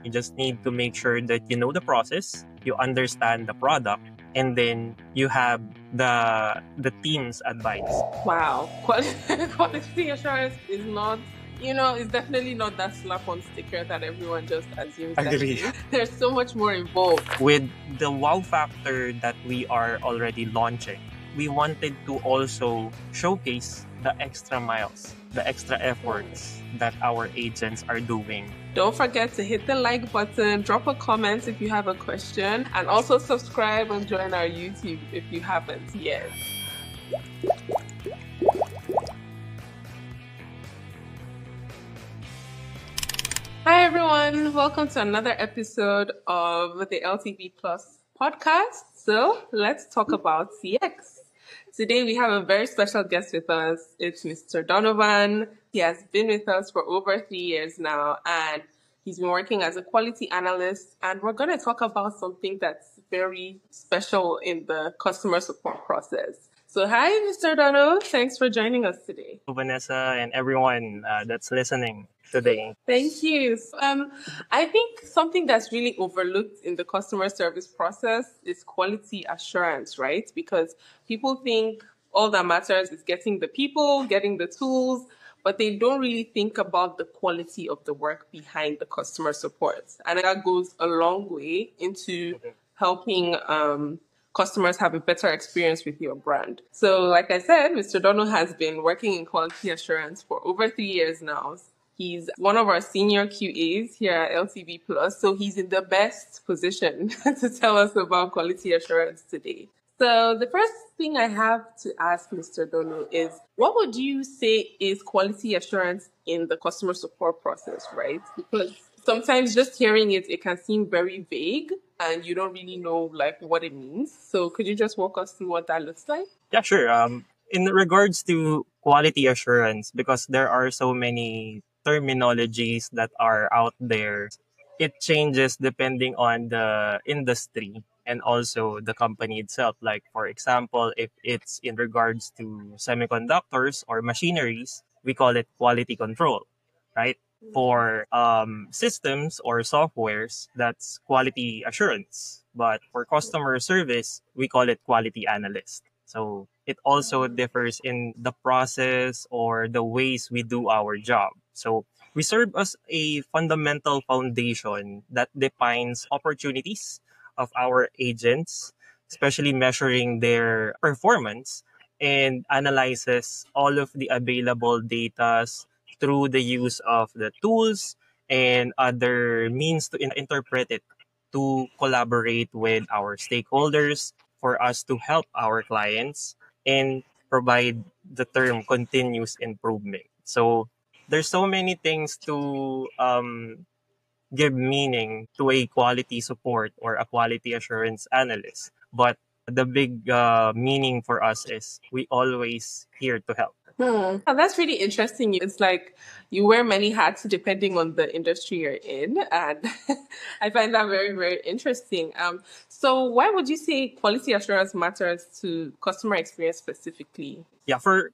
You just need to make sure that you know the process, you understand the product, and then you have the team's advice. Wow. Quality assurance is not, it's definitely not that slap on sticker that everyone just assumes that it Agree. is. There's so much more involved. With the wow factor that we are already launching, we wanted to also showcase the extra miles, the extra efforts that our agents are doing. Don't forget to hit the like button, drop a comment if you have a question, and also subscribe and join our YouTube if you haven't yet. Hi everyone, welcome to another episode of the LTV Plus podcast. So let's talk about CX. Today we have a very special guest with us. It's Mr. Donovan. He has been with us for over 3 years now, and he's been working as a quality analyst. And we're going to talk about something that's very special in the customer support process. So hi, Mr. Dono. Thanks for joining us today. Vanessa and everyone that's listening today. Thank you. I think something that's really overlooked in the customer service process is quality assurance, right? Because people think all that matters is getting the people, getting the tools, but they don't really think about the quality of the work behind the customer support. And that goes a long way into helping customers have a better experience with your brand. So like I said, Mr. Dono has been working in quality assurance for over 3 years now. He's one of our senior QAs here at LTV Plus, so he's in the best position to tell us about quality assurance today. So the first thing I have to ask Mr. Dono is, what would you say is quality assurance in the customer support process, right? Because sometimes just hearing it can seem very vague and you don't really know like what it means. So could you just walk us through what that looks like? Yeah, sure. In regards to quality assurance, because there are so many terminologies that are out there, it changes depending on the industry and also the company itself. Like, for example, if it's in regards to semiconductors or machineries, we call it quality control, right? For systems or softwares, that's quality assurance. But for customer service, we call it quality analyst. So it also differs in the process or the ways we do our job. So we serve as a fundamental foundation that defines opportunities of our agents, especially measuring their performance and analyzes all of the available data through the use of the tools and other means to interpret it, to collaborate with our stakeholders for us to help our clients and provide the term continuous improvement. So there's so many things to give meaning to a quality support or a quality assurance analyst. But the big meaning for us is we always here to help. Oh, that's really interesting. It's like you wear many hats depending on the industry you're in, and I find that very, very interesting. So why would you say quality assurance matters to customer experience specifically? Yeah, for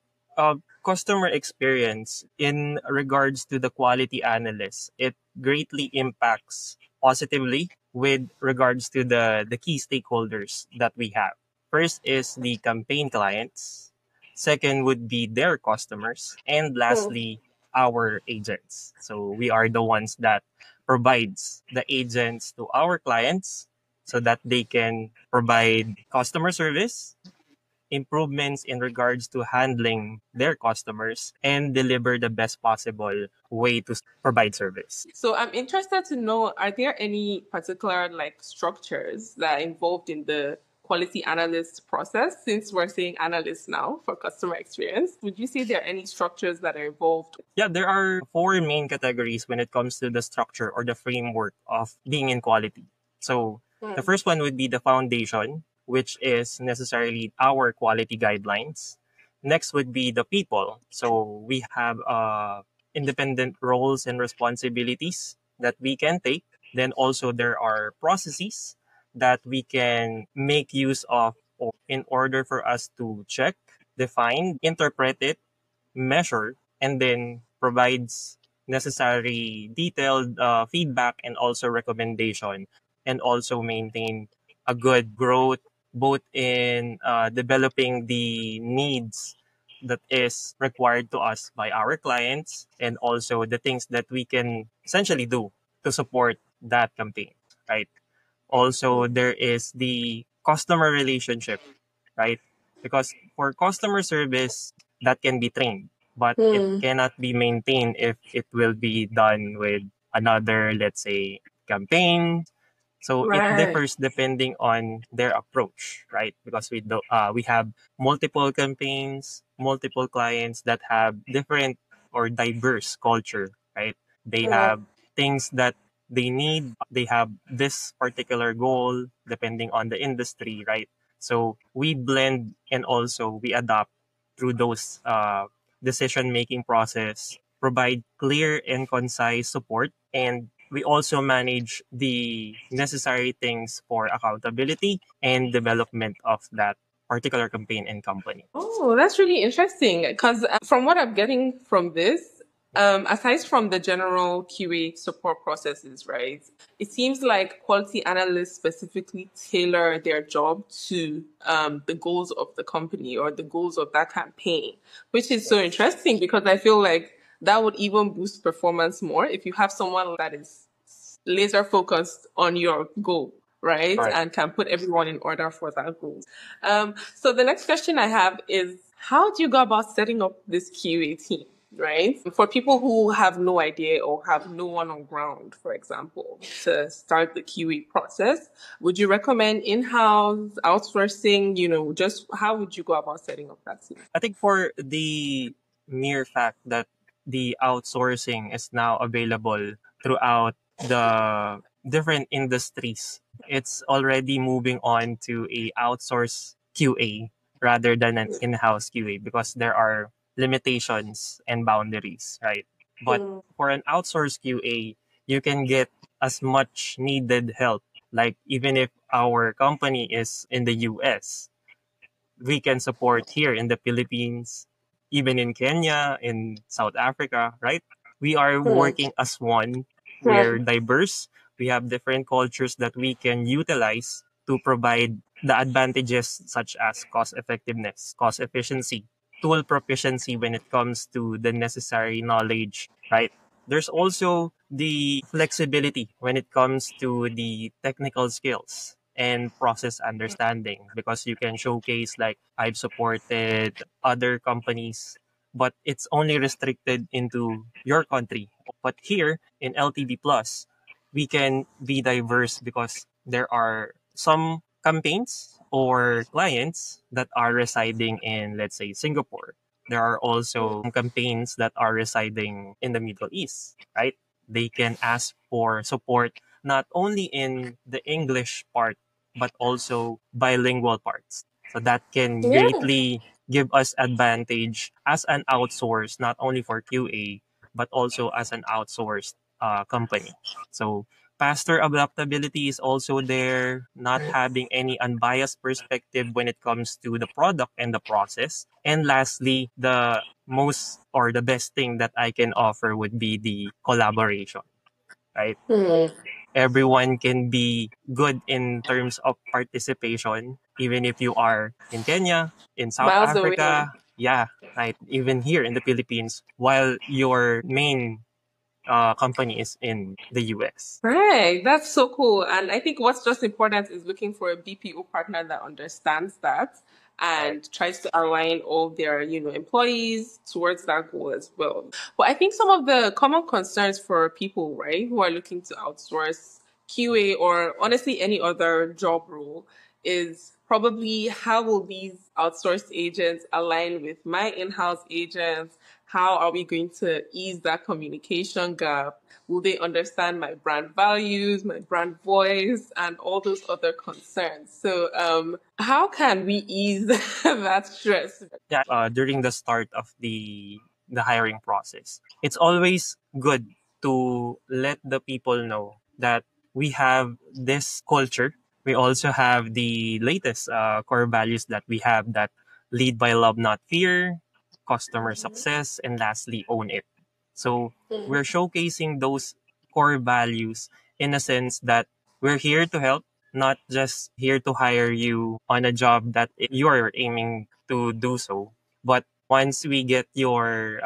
customer experience in regards to the quality analyst, it greatly impacts positively with regards to the key stakeholders that we have. First is the campaign clients. Second would be their customers. And lastly, our agents. So we are the ones that provides the agents to our clients so that they can provide customer service, improvements in regards to handling their customers, and deliver the best possible way to provide service. So I'm interested to know, are there any particular like structures that are involved in the quality analyst process? Since we're saying analyst now for customer experience, would you say there are any structures that are involved? Yeah, there are four main categories when it comes to the structure or the framework of being in quality. So the first one would be the foundation, which is necessarily our quality guidelines. Next would be the people. So we have independent roles and responsibilities that we can take. Then also there are processes that we can make use of in order for us to check, define, interpret it, measure, and then provides necessary detailed feedback and also recommendation, and also maintain a good growth both in developing the needs that is required to us by our clients, and also the things that we can essentially do to support that campaign, right? Also, there is the customer relationship, right? Because for customer service, that can be trained, but it Hmm. cannot be maintained if it will be done with another, let's say, campaign. So it Right. differs depending on their approach, right? Because we have multiple campaigns, multiple clients that have different or diverse culture, right? They Right. have things that they need. They have this particular goal depending on the industry, right? So we blend and also we adapt through those decision making process, provide clear and concise support, and we also manage the necessary things for accountability and development of that particular campaign and company. Oh, that's really interesting. Because from what I'm getting from this, aside from the general QA support processes, right, it seems like quality analysts specifically tailor their job to the goals of the company or the goals of that campaign, which is so interesting because I feel like that would even boost performance more if you have someone that is laser focused on your goal, right? Right. And can put everyone in order for that goal. So the next question I have is, how do you go about setting up this QA team? Right? For people who have no idea or have no one on ground, for example, to start the QA process, would you recommend in-house outsourcing? Just how would you go about setting up that team? I think for the mere fact that the outsourcing is now available throughout the different industries, it's already moving on to a outsource QA rather than an in-house QA because there are limitations and boundaries, right? But for an outsource QA, you can get as much needed help. Like even if our company is in the US, we can support here in the Philippines, even in Kenya, in South Africa, right? We are Hmm. working as one. We're Right. diverse. We have different cultures that we can utilize to provide the advantages such as cost effectiveness, cost efficiency, tool proficiency when it comes to the necessary knowledge, right? There's also the flexibility when it comes to the technical skills and process understanding because you can showcase like I've supported other companies, but it's only restricted into your country. But here in LTV Plus, we can be diverse because there are some campaigns or clients that are residing in, let's say, Singapore. There are also campaigns that are residing in the Middle East, right? They can ask for support not only in the English part, but also bilingual parts. So that can Yeah. greatly give us advantage as an outsource, not only for QA, but also as an outsourced company. So faster adaptability is also there, not having any unbiased perspective when it comes to the product and the process. And lastly, the most or the best thing that I can offer would be the collaboration, right? Hmm. Everyone can be good in terms of participation, even if you are in Kenya, in South Miles away. Africa, yeah, right, even here in the Philippines, while your main company is in the US. Right, that's so cool. And I think what's just important is looking for a BPO partner that understands that Right. and tries to align all their, employees towards that goal as well. But I think some of the common concerns for people, right, who are looking to outsource QA or honestly any other job role is probably how will these outsourced agents align with my in-house agents? How are we going to ease that communication gap? Will they understand my brand values, my brand voice, and all those other concerns? So, how can we ease that stress? Yeah, during the start of the hiring process, it's always good to let the people know that we have this culture. We also have the latest core values that we have, that lead by love, not fear, customer success, and lastly, own it. So we're showcasing those core values in a sense that we're here to help, not just here to hire you on a job that you're aiming to do so. But once we get your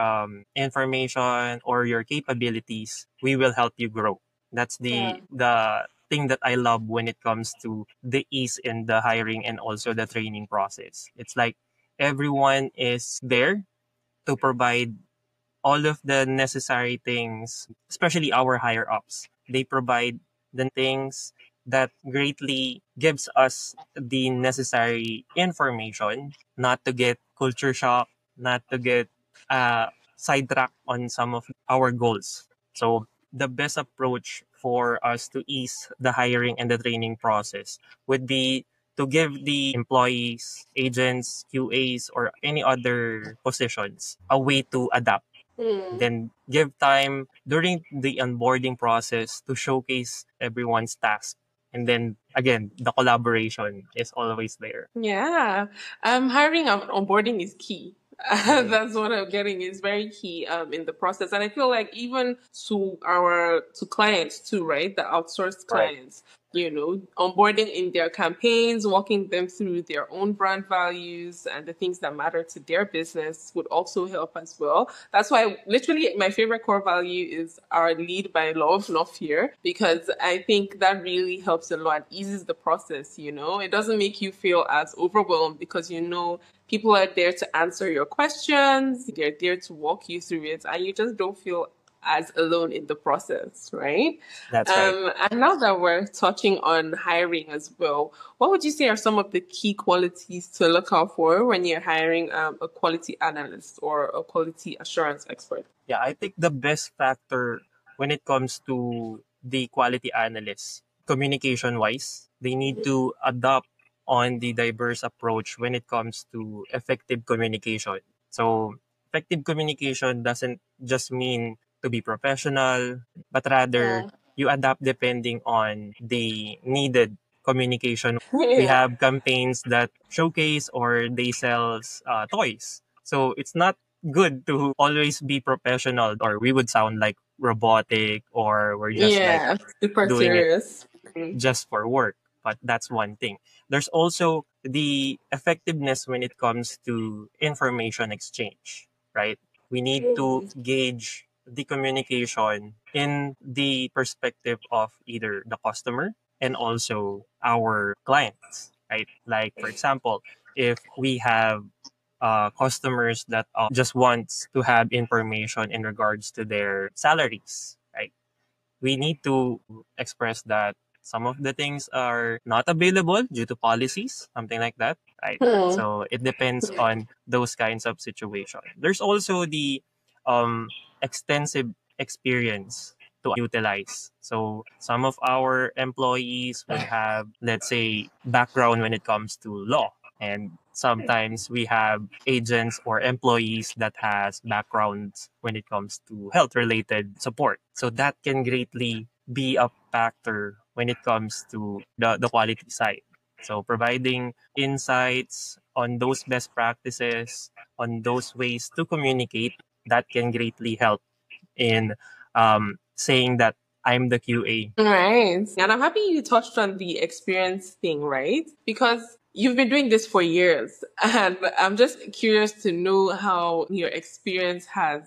information or your capabilities, we will help you grow. That's Yeah. the thing that I love when it comes to the ease in the hiring and also the training process. It's like everyone is there to provide all of the necessary things, especially our higher ups. They provide the things that greatly gives us the necessary information, not to get culture shock, not to get sidetracked on some of our goals. So the best approach for us to ease the hiring and the training process would be to give the employees, agents, QAs, or any other positions a way to adapt, Mm. then give time during the onboarding process to showcase everyone's task. And then again, the collaboration is always there. Yeah. Hiring and onboarding is key. Mhm. That's what I'm getting is very key in the process. And I feel like even to clients too, right? The outsourced Right. clients, onboarding in their campaigns, walking them through their own brand values and the things that matter to their business would also help as well. That's why literally my favorite core value is our lead by love, not fear, because I think that really helps a lot, eases the process, It doesn't make you feel as overwhelmed because people are there to answer your questions, they're there to walk you through it, and you just don't feel as alone in the process, right? That's right. And now that we're touching on hiring as well, what would you say are some of the key qualities to look out for when you're hiring a quality analyst or a quality assurance expert? Yeah, I think the best factor when it comes to the quality analysts, communication wise, they need to adopt on the diverse approach when it comes to effective communication. So, effective communication doesn't just mean to be professional, but rather Yeah. you adapt depending on the needed communication. We Yeah. have campaigns that showcase or they sell toys. So it's not good to always be professional, or we would sound like robotic, or we're just like Yeah. Super doing it serious. Mm. just for work. But that's one thing. There's also the effectiveness when it comes to information exchange, right? We need to gauge the communication in the perspective of either the customer and also our clients, right? Like, for example, if we have customers that just wants to have information in regards to their salaries, right? We need to express that some of the things are not available due to policies, something like that, right? Hmm. So it depends on those kinds of situation. There's also the extensive experience to utilize. So some of our employees would have, let's say, background when it comes to law. And sometimes we have agents or employees that has backgrounds when it comes to health related support. So that can greatly be a factor when it comes to the quality side. So providing insights on those best practices, on those ways to communicate, that can greatly help in saying that I'm the QA. Right. And I'm happy you touched on the experience thing, right? Because you've been doing this for years. And I'm just curious to know how your experience has,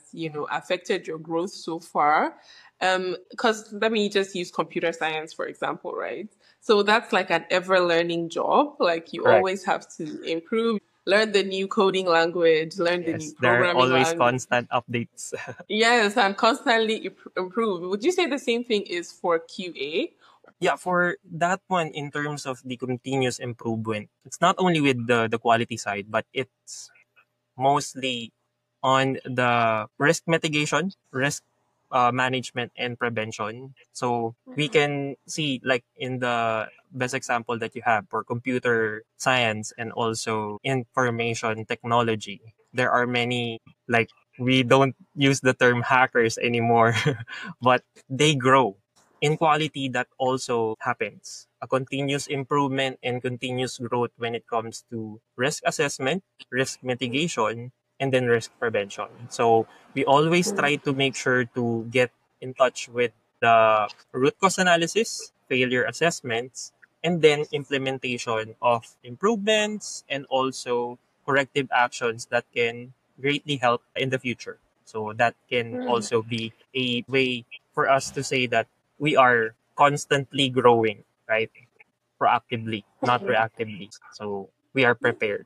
affected your growth so far. Because let me just use computer science, for example, right? So that's like an ever learning job. Like you Correct. always have to improve, learn the new coding language, learn the new Yes, there are programming always language. constant updates. Yes, and constantly improve. Would you say the same thing is for QA? Yeah, for that one, in terms of the continuous improvement, it's not only with the quality side, but it's mostly on the risk mitigation, risk management, and prevention. So we can see, like in the best example that you have for computer science and also information technology, there are many, like, we don't use the term hackers anymore, but they grow. In quality, that also happens. A continuous improvement and continuous growth when it comes to risk assessment, risk mitigation, and then risk prevention. So we always try to make sure to get in touch with the root cause analysis, failure assessments, and then implementation of improvements and also corrective actions that can greatly help in the future. So that can also be a way for us to say that we are constantly growing, right? Proactively, not reactively. So we are prepared.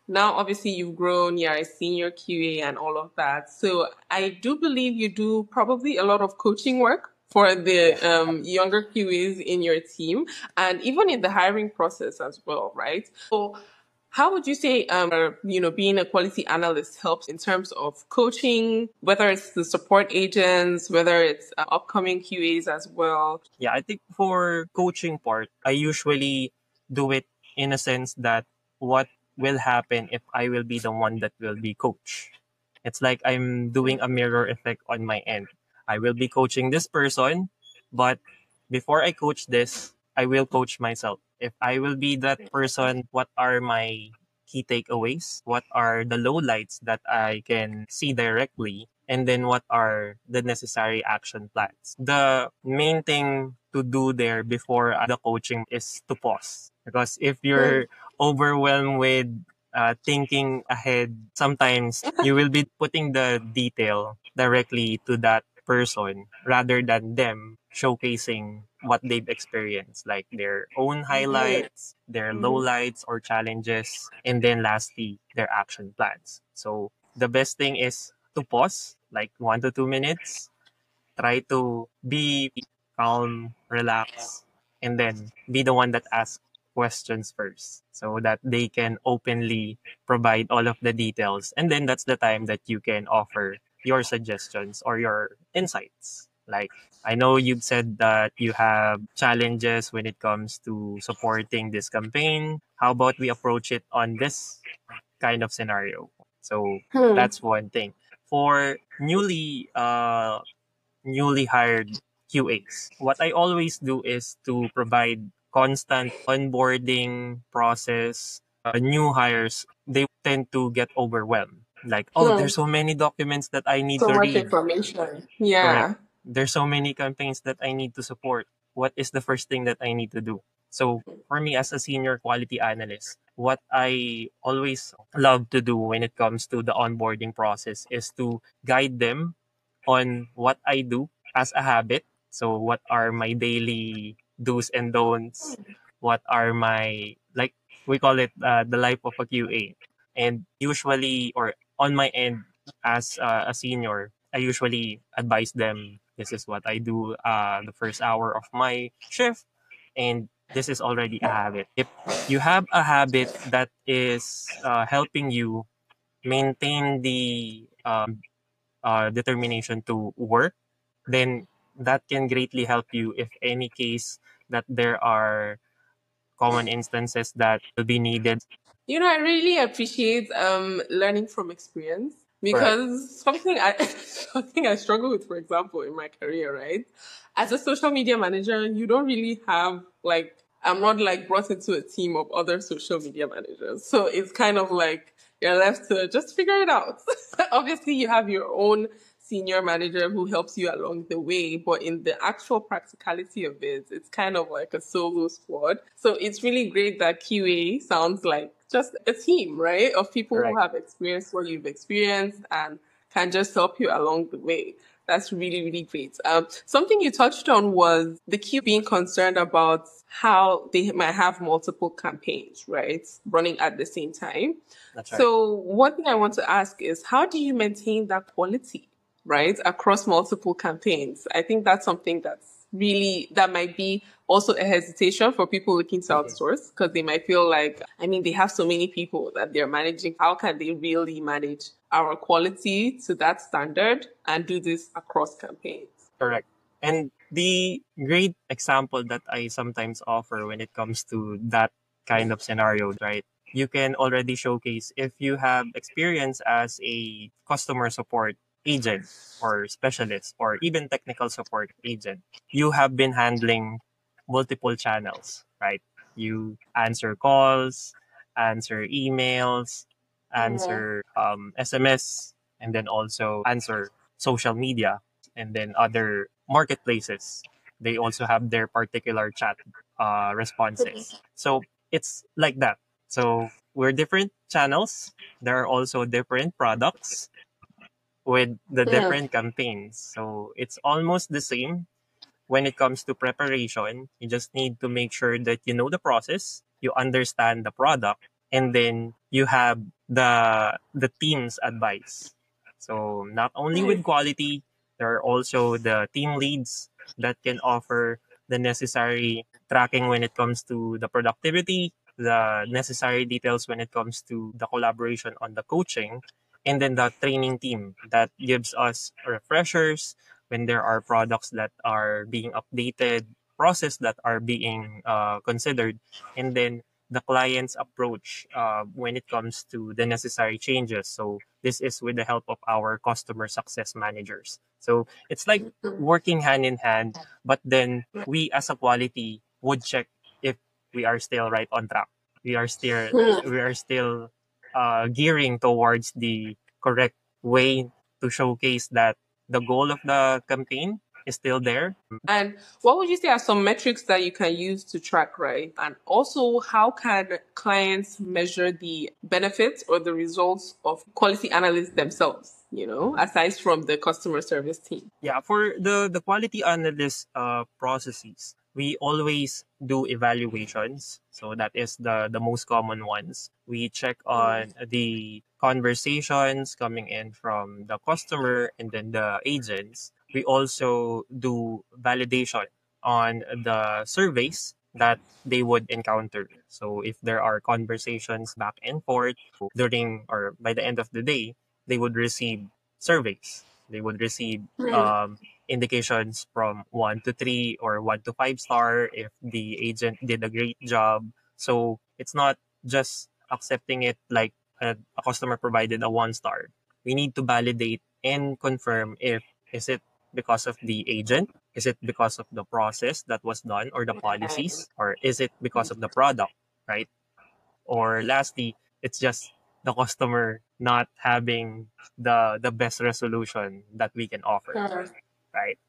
Now obviously you've grown, you're a senior QA and all of that. So I do believe you do probably a lot of coaching work for the younger QAs in your team and even in the hiring process as well, right? So how would you say, being a quality analyst helps in terms of coaching, whether it's the support agents, whether it's upcoming QAs as well? Yeah, I think for coaching part, I usually do it in a sense that what will happen if I will be the one that will be coach. It's like I'm doing a mirror effect on my end. I will be coaching this person, but before I coach this, I will coach myself. If I will be that person, what are my key takeaways? What are the lowlights that I can see directly? And then what are the necessary action plans? The main thing to do there before the coaching is to pause. Because if you're overwhelmed with thinking ahead, sometimes you will be putting the detail directly to that person rather than them showcasing what they've experienced, like their own highlights, their lowlights or challenges, and then lastly, their action plans. So the best thing is to pause, like 1 to 2 minutes, try to be calm, relax, and then be the one that asks questions first so that they can openly provide all of the details. And then that's the time that you can offer your suggestions or your insights. Like, I know you've said that you have challenges when it comes to supporting this campaign. How about we approach it on this kind of scenario? So that's one thing. For newly hired QAs. What I always do is to provide constant onboarding process. New hires, they tend to get overwhelmed. Like, oh, Hmm. there's so many documents that I need So to much read. information. Correct. Yeah. There's so many campaigns that I need to support. What is the first thing that I need to do? So for me as a senior quality analyst, what I always love to do when it comes to the onboarding process is to guide them on what I do as a habit. So what are my daily do's and don'ts? What are my, like, we call it the life of a QA. And usually, or on my end as a senior, I usually advise them, this is what I do the first hour of my shift, and this is already a habit. If you have a habit that is helping you maintain the determination to work, then that can greatly help you if any case that there are common instances that will be needed. I really appreciate learning from experience Correct. because something I something I struggle with, for example, in my career, right? As a social media manager, you don't really have like I'm not like brought into a team of other social media managers. So it's kind of like you're left to just figure it out. Obviously you have your own senior manager who helps you along the way. But in the actual practicality of it, it's kind of like a solo squad. So it's really great that QA sounds like just a team, right? Of people who Correct. have experienced what you've experienced and can just help you along the way. That's really, really great. Something you touched on was the Q being concerned about how they might have multiple campaigns, right? Running at the same time. That's right. So one thing I want to ask is how do you maintain that quality, right, across multiple campaigns? I think that's something that might be also a hesitation for people looking to outsource because they might feel like, I mean, they have so many people that they're managing. How can they really manage our quality to that standard and do this across campaigns? Correct. And the great example that I sometimes offer when it comes to that kind of scenario, right? You can already showcase if you have experience as a customer support agent or specialist or even technical support agent. You have been handling multiple channels, right? You answer calls, answer emails, Yeah. answer SMS, and then also answer social media, and then other marketplaces. They also have their particular chat responses. So it's like that. So we're different channels. There are also different products with the Yeah. different campaigns. So it's almost the same when it comes to preparation. You just need to make sure that you know the process, you understand the product, and then you have the team's advice. So not only with Nice. quality, there are also the team leads that can offer the necessary tracking when it comes to the productivity, the necessary details when it comes to the collaboration on the coaching, and then the training team that gives us refreshers when there are products that are being updated, process that are being considered, and then the client's approach when it comes to the necessary changes. So this is with the help of our customer success managers. So it's like working hand in hand, but then we as a quality would check if we are still right on track. We are still we are still gearing towards the correct way to showcase that the goal of the campaign is still there. And what would you say are some metrics that you can use to track, right? And also, how can clients measure the benefits or the results of quality analysts themselves, aside from the customer service team? Yeah, for the quality analyst processes, we always do evaluations. So that is the most common ones. We check on the conversations coming in from the customer and then the agents. We also do validation on the surveys that they would encounter. So if there are conversations back and forth during or by the end of the day, they would receive surveys. They would receive indications from 1 to 3 or 1 to 5 star if the agent did a great job. So it's not just accepting it like a customer provided a 1 star. We need to validate and confirm if is it because of the agent, is it because of the process that was done or the policies, or is it because of the product, right? Or lastly, it's just the customer not having the best resolution that we can offer, right?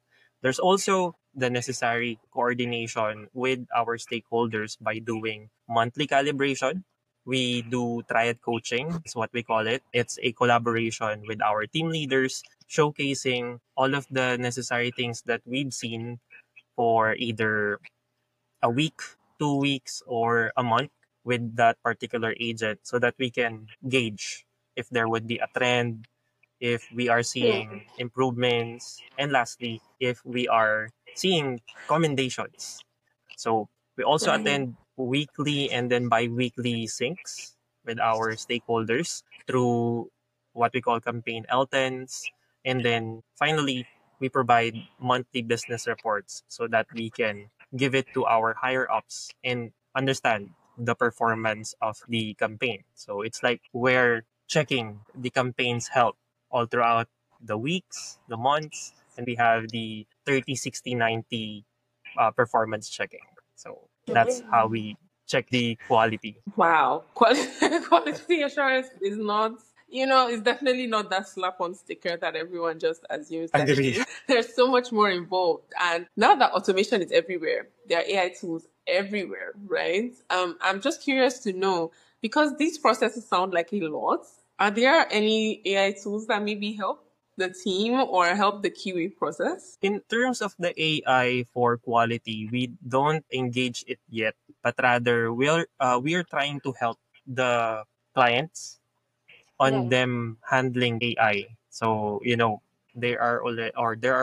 There's also the necessary coordination with our stakeholders by doing monthly calibration. We do triad coaching, is what we call it. It's a collaboration with our team leaders, showcasing all of the necessary things that we've seen for either a week, 2 weeks, or a month with that particular agent so that we can gauge if there would be a trend, if we are seeing improvements, and lastly, if we are seeing commendations. So we also attend weekly and then bi-weekly syncs with our stakeholders through what we call campaign LTENs. And then finally, we provide monthly business reports so that we can give it to our higher ups and understand the performance of the campaign. So it's like we're checking the campaign's health all throughout the weeks, the months, and we have the 30, 60, 90 performance checking. So that's how we check the quality. Wow. Quality assurance is not, it's definitely not that slap on sticker that everyone just assumes that it Agree. is. There's so much more involved. And now that automation is everywhere, there are AI tools everywhere, right? I'm just curious to know, because these processes sound like a lot, are there any AI tools that maybe help the team or help the QA process? In terms of the AI for quality, we don't engage it yet, but rather we are trying to help the clients on Yeah. them handling AI. So, there are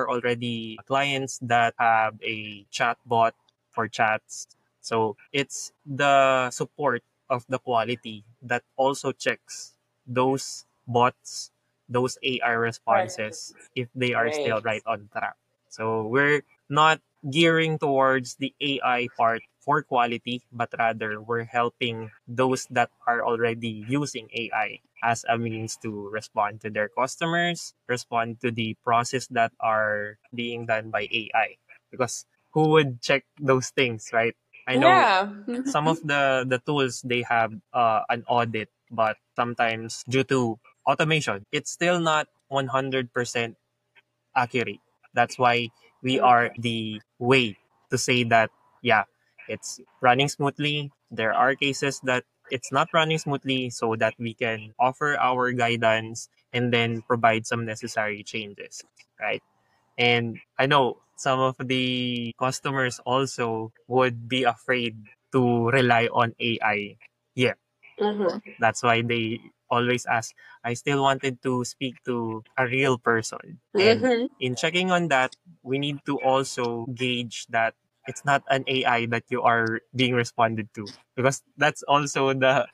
already clients that have a chatbot for chats. So it's the support of the quality that also checks those bots, those AI Right. responses, if they are still Right. right on track. So we're not gearing towards the AI part for quality, but rather we're helping those that are already using AI as a means to respond to their customers, respond to the process that are being done by AI. Because who would check those things, right? I know Yeah. some of the tools they have an audit but sometimes due to automation, it's still not 100% accurate. That's why we are the way to say that, yeah, it's running smoothly. There are cases that it's not running smoothly, so that we can offer our guidance and then provide some necessary changes, right? And I know some of the customers also would be afraid to rely on AI. Yeah, Mm-hmm. that's why they always ask, I still wanted to speak to a real person. And Mm-hmm. in checking on that, we need to also gauge that it's not an AI that you are being responded to. Because that's also the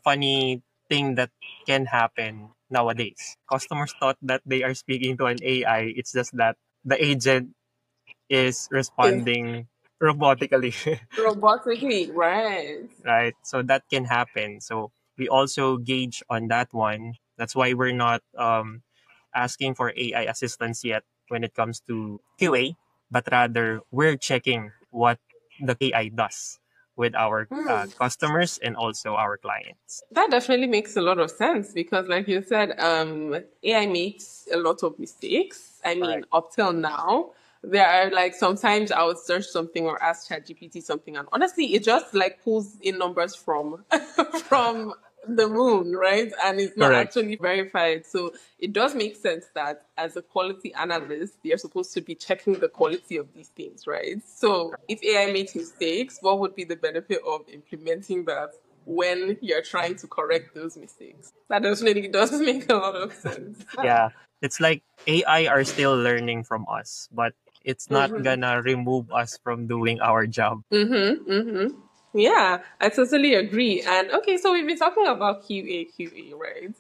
funny thing that can happen nowadays. Customers thought that they are speaking to an AI. It's just that the agent is Is responding robotically. robotically, right? Right? So that can happen. So we also gauge on that one. That's why we're not asking for AI assistance yet when it comes to QA, but rather we're checking what the AI does with our Hmm. customers and also our clients. That definitely makes a lot of sense because, like you said, AI makes a lot of mistakes. I mean, Correct. up till now, there are like sometimes I would search something or ask ChatGPT something, and honestly, it just like pulls in numbers from from the moon, right? And it's not Correct. actually verified. So it does make sense that as a quality analyst, you're supposed to be checking the quality of these things, right? So if AI makes mistakes, what would be the benefit of implementing that when you're trying to correct those mistakes? That definitely does make a lot of sense. Yeah. It's like AI are still learning from us, but it's not gonna remove us from doing our job. Mm-hmm, mm-hmm. Yeah, I totally agree. And okay, so we've been talking about QA, right?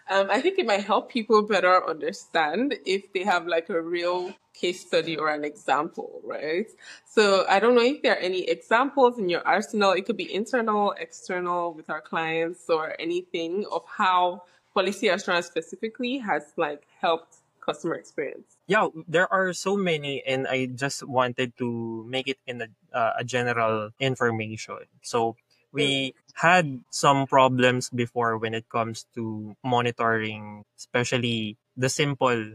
I think it might help people better understand if they have like a real case study or an example, right? So I don't know if there are any examples in your arsenal. It could be internal, external with our clients or anything of how quality assurance specifically has like helped customer experience. Yeah, there are so many, and I just wanted to make it in a general information. So we had some problems before when it comes to monitoring, especially the simple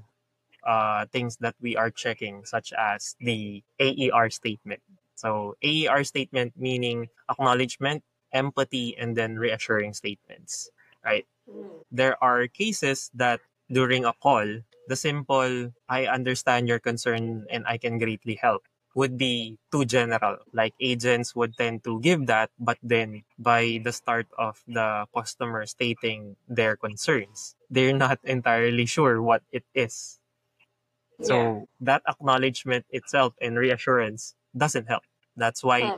things that we are checking, such as the AER statement. So AER statement meaning acknowledgement, empathy, and then reassuring statements, right? There are cases that during a call, the simple, I understand your concern and I can greatly help would be too general. Like agents would tend to give that, but then by the start of the customer stating their concerns, they're not entirely sure what it is. Yeah. So that acknowledgement itself and reassurance doesn't help. That's why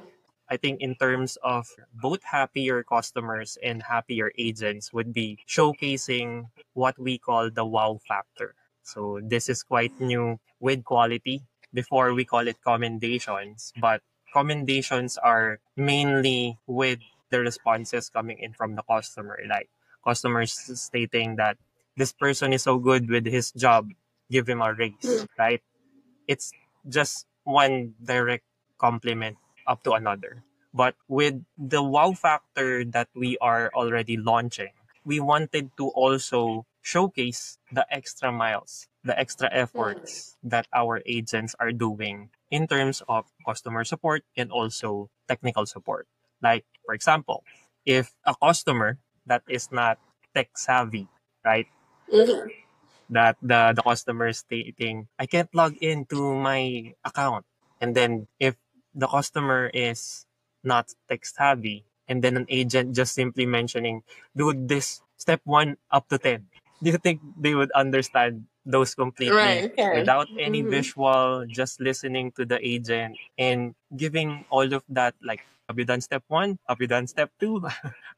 I think in terms of both happier customers and happier agents would be showcasing what we call the wow factor. So this is quite new with quality. Before we call it commendations, but commendations are mainly with the responses coming in from the customer, like customers stating that this person is so good with his job, give him a raise, right? It's just one direct compliment up to another. But with the wow factor that we are already launching, we wanted to also showcase the extra miles, the extra efforts that our agents are doing in terms of customer support and also technical support. Like, for example, if a customer that is not tech savvy, right? That the customer is stating, I can't log into my account. And then if the customer is not tech savvy, and then an agent just simply mentioning, dude, this step one up to 10. Do you think they would understand those completely Right. Okay. without any visual, just listening to the agent and giving all of that, like, have you done step one? Have you done step two?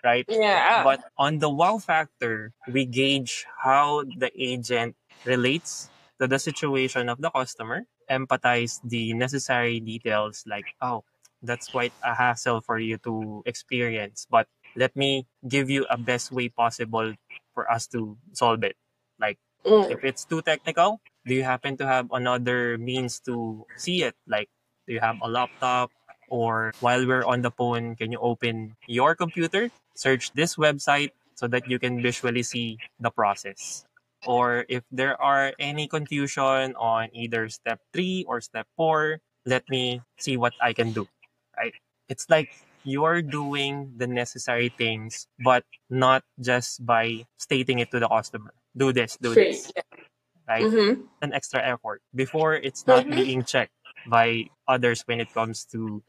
Right? Yeah. But on the wow factor, we gauge how the agent relates to the situation of the customer, empathize the necessary details like, oh, that's quite a hassle for you to experience, but let me give you a best way possible for us to solve it. Like, if it's too technical, do you happen to have another means to see it? Like, do you have a laptop? Or while we're on the phone, can you open your computer, search this website, so that you can visually see the process. Or if there are any confusion on either step 3 or step 4, let me see what I can do, right? It's like you're doing the necessary things, but not just by stating it to the customer. Do Straight. this, right? Mm-hmm. An extra effort before it's not Mm-hmm. being checked by others when it comes to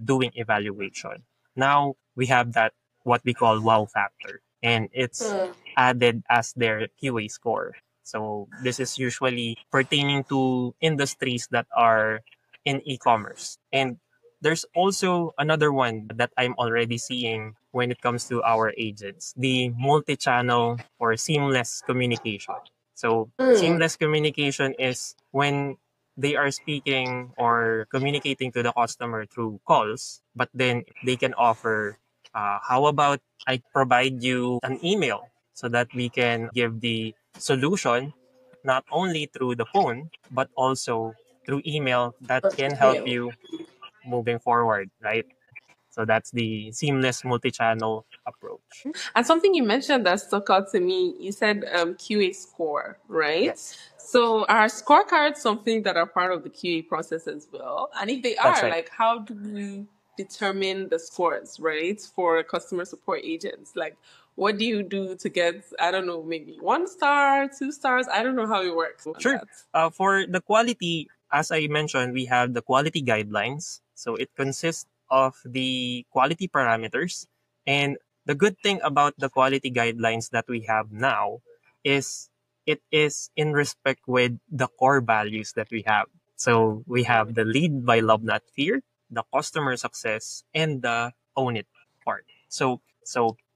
doing evaluation. Now we have that what we call wow factor, and it's added as their QA score. So this is usually pertaining to industries that are in e-commerce. And there's also another one that I'm already seeing when it comes to our agents, the multi-channel or seamless communication. So Mm. seamless communication is when they are speaking or communicating to the customer through calls, but then they can offer, how about I provide you an email so that we can give the solution not only through the phone, but also through email that can help Okay. you moving forward, right? So that's the seamless multi-channel approach. And something you mentioned that stuck out to me, you said QA score, right? Yes, So are scorecards something that are part of the QA process as well? And if they that's are, right. like, how do we determine the scores, right, for customer support agents? Like, what do you do to get, I don't know, maybe 1 star, 2 stars? I don't know how it works on Sure. that. For the quality, as I mentioned, we have the quality guidelines. So it consists of the quality parameters. And the good thing about the quality guidelines that we have now is it is in respect with the core values that we have. So we have the lead by love, not fear, the customer success, and the own it part. So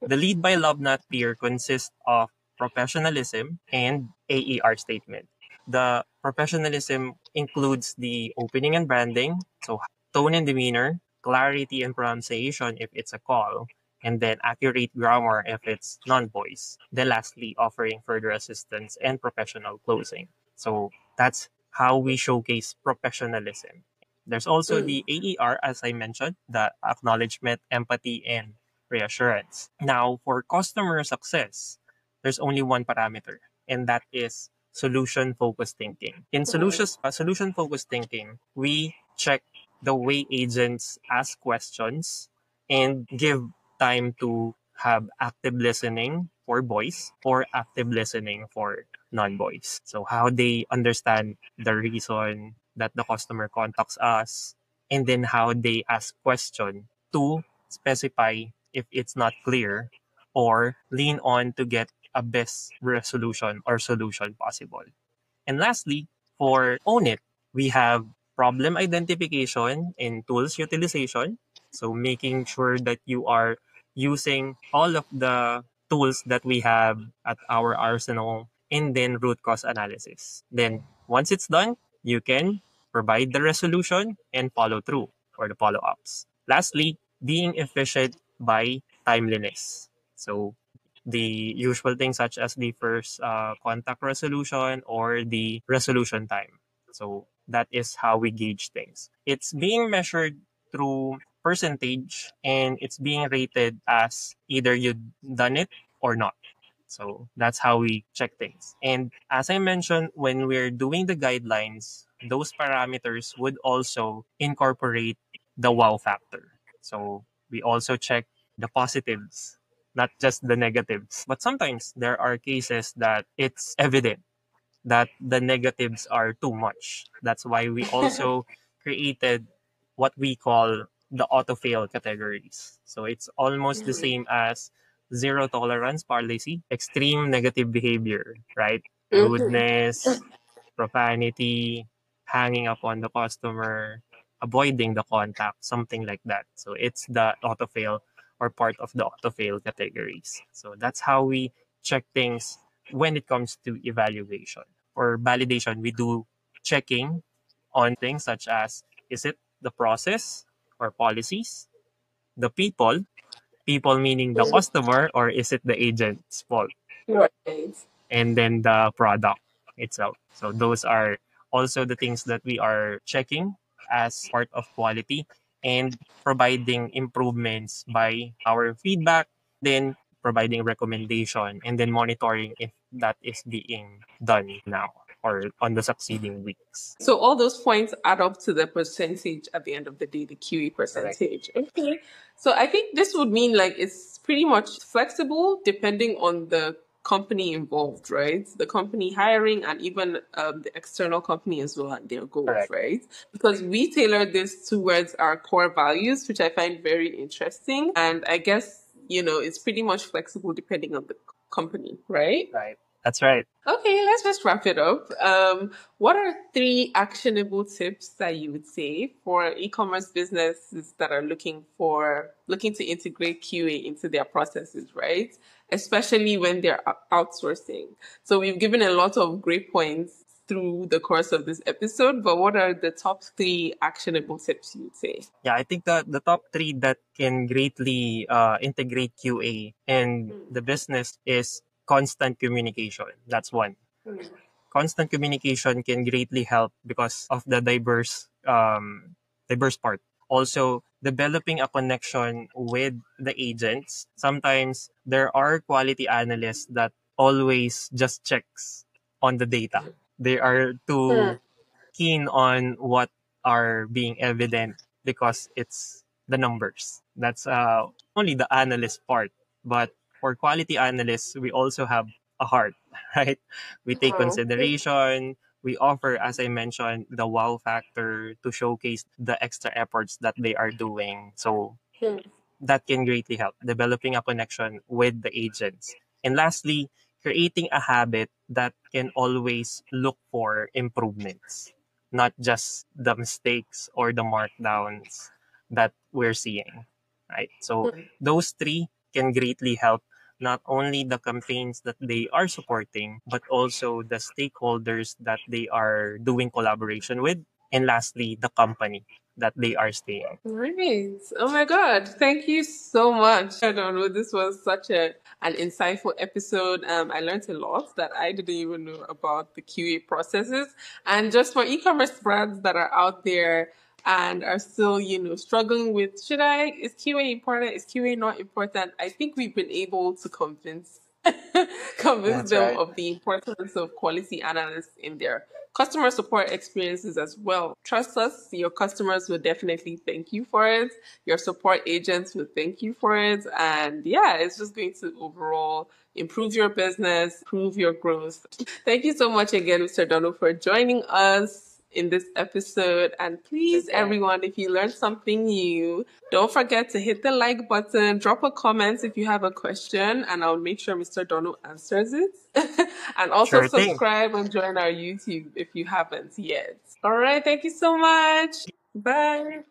the lead by love, not fear consists of professionalism and AER statement. The professionalism includes the opening and branding, so tone and demeanor, clarity and pronunciation if it's a call, and then accurate grammar if it's non-voice. Then lastly, offering further assistance and professional closing. So that's how we showcase professionalism. There's also Mm. the AER, as I mentioned, the acknowledgement, empathy, and reassurance. Now, for customer success, there's only one parameter, and that is solution focused thinking. In solution focused thinking, we check the way agents ask questions and give time to have active listening for voice or active listening for non-voice. So how they understand the reason that the customer contacts us, and then how they ask question to specify if it's not clear or lean on to get a best resolution or solution possible. And lastly, for Own It, we have problem identification and tools utilization. So making sure that you are using all of the tools that we have at our arsenal, and then root cause analysis. Then once it's done, you can provide the resolution and follow through or the follow ups. Lastly, being efficient by timeliness. So the usual things such as the first contact resolution or the resolution time. So that is how we gauge things. It's being measured through percentage, and it's being rated as either you've done it or not. So that's how we check things. And as I mentioned, when we're doing the guidelines, those parameters would also incorporate the wow factor. So we also check the positives, not just the negatives. But sometimes there are cases that it's evident that the negatives are too much. That's why we also created what we call the auto fail categories. So it's almost the same as zero tolerance policy, extreme negative behavior, right? Mm-hmm. Rudeness, profanity, hanging up on the customer, avoiding the contact, something like that. So it's the auto fail or part of the auto fail categories. So that's how we check things when it comes to evaluation. For validation, we do checking on things such as is it the process or policies, the people meaning the customer, or is it the agent's fault? Right. And then the product itself. So those are also the things that we are checking as part of quality and providing improvements by our feedback, then providing recommendation, and then monitoring if that is being done now or on the succeeding weeks. So all those points add up to the percentage at the end of the day, the QE Correct. percentage. Okay. So I think this would mean like it's pretty much flexible depending on the company involved, right? The company hiring and even the external company as well and their goals, Correct. right? Because we tailor this towards our core values, which I find very interesting. And I guess, it's pretty much flexible depending on the company, right? Right. That's right. Okay, let's just wrap it up. What are three actionable tips that you would say for e-commerce businesses that are looking to integrate QA into their processes, right? Especially when they're outsourcing. So we've given a lot of great points through the course of this episode, but what are the top three actionable tips you'd say? Yeah, I think that the top three that can greatly integrate QA and the business is constant communication. That's one. Constant communication can greatly help because of the diverse part. Also, developing a connection with the agents. Sometimes there are quality analysts that always just checks on the data. They are too keen on what are being evident because it's the numbers. That's only the analyst part. But for quality analysts, we also have a heart, right? We take Oh. consideration. We offer, as I mentioned, the wow factor to showcase the extra efforts that they are doing. So that can greatly help developing a connection with the agents. And lastly, creating a habit that can always look for improvements, not just the mistakes or the markdowns that we're seeing, right? So those three can greatly help not only the campaigns that they are supporting, but also the stakeholders that they are doing collaboration with. And lastly, the company that they are staying. Right. Oh my God. Thank you so much. I don't know. This was such an insightful episode. I learned a lot that I didn't even know about the QA processes. And just for e-commerce brands that are out there and are still, struggling with, is QA important? Is QA not important? I think we've been able to convince That's them right. of the importance of quality analysts in their customer support experiences as well. Trust us, your customers will definitely thank you for it. Your support agents will thank you for it. And yeah, it's just going to overall improve your business, improve your growth. Thank you so much again, Mr. Donald, for joining us in this episode. And please, Okay. everyone, if you learned something new, don't forget to hit the like button, drop a comment if you have a question, and I'll make sure Mr. Donald answers it. And also Sure thing. subscribe and join our YouTube if you haven't yet. All right, thank you so much. Bye.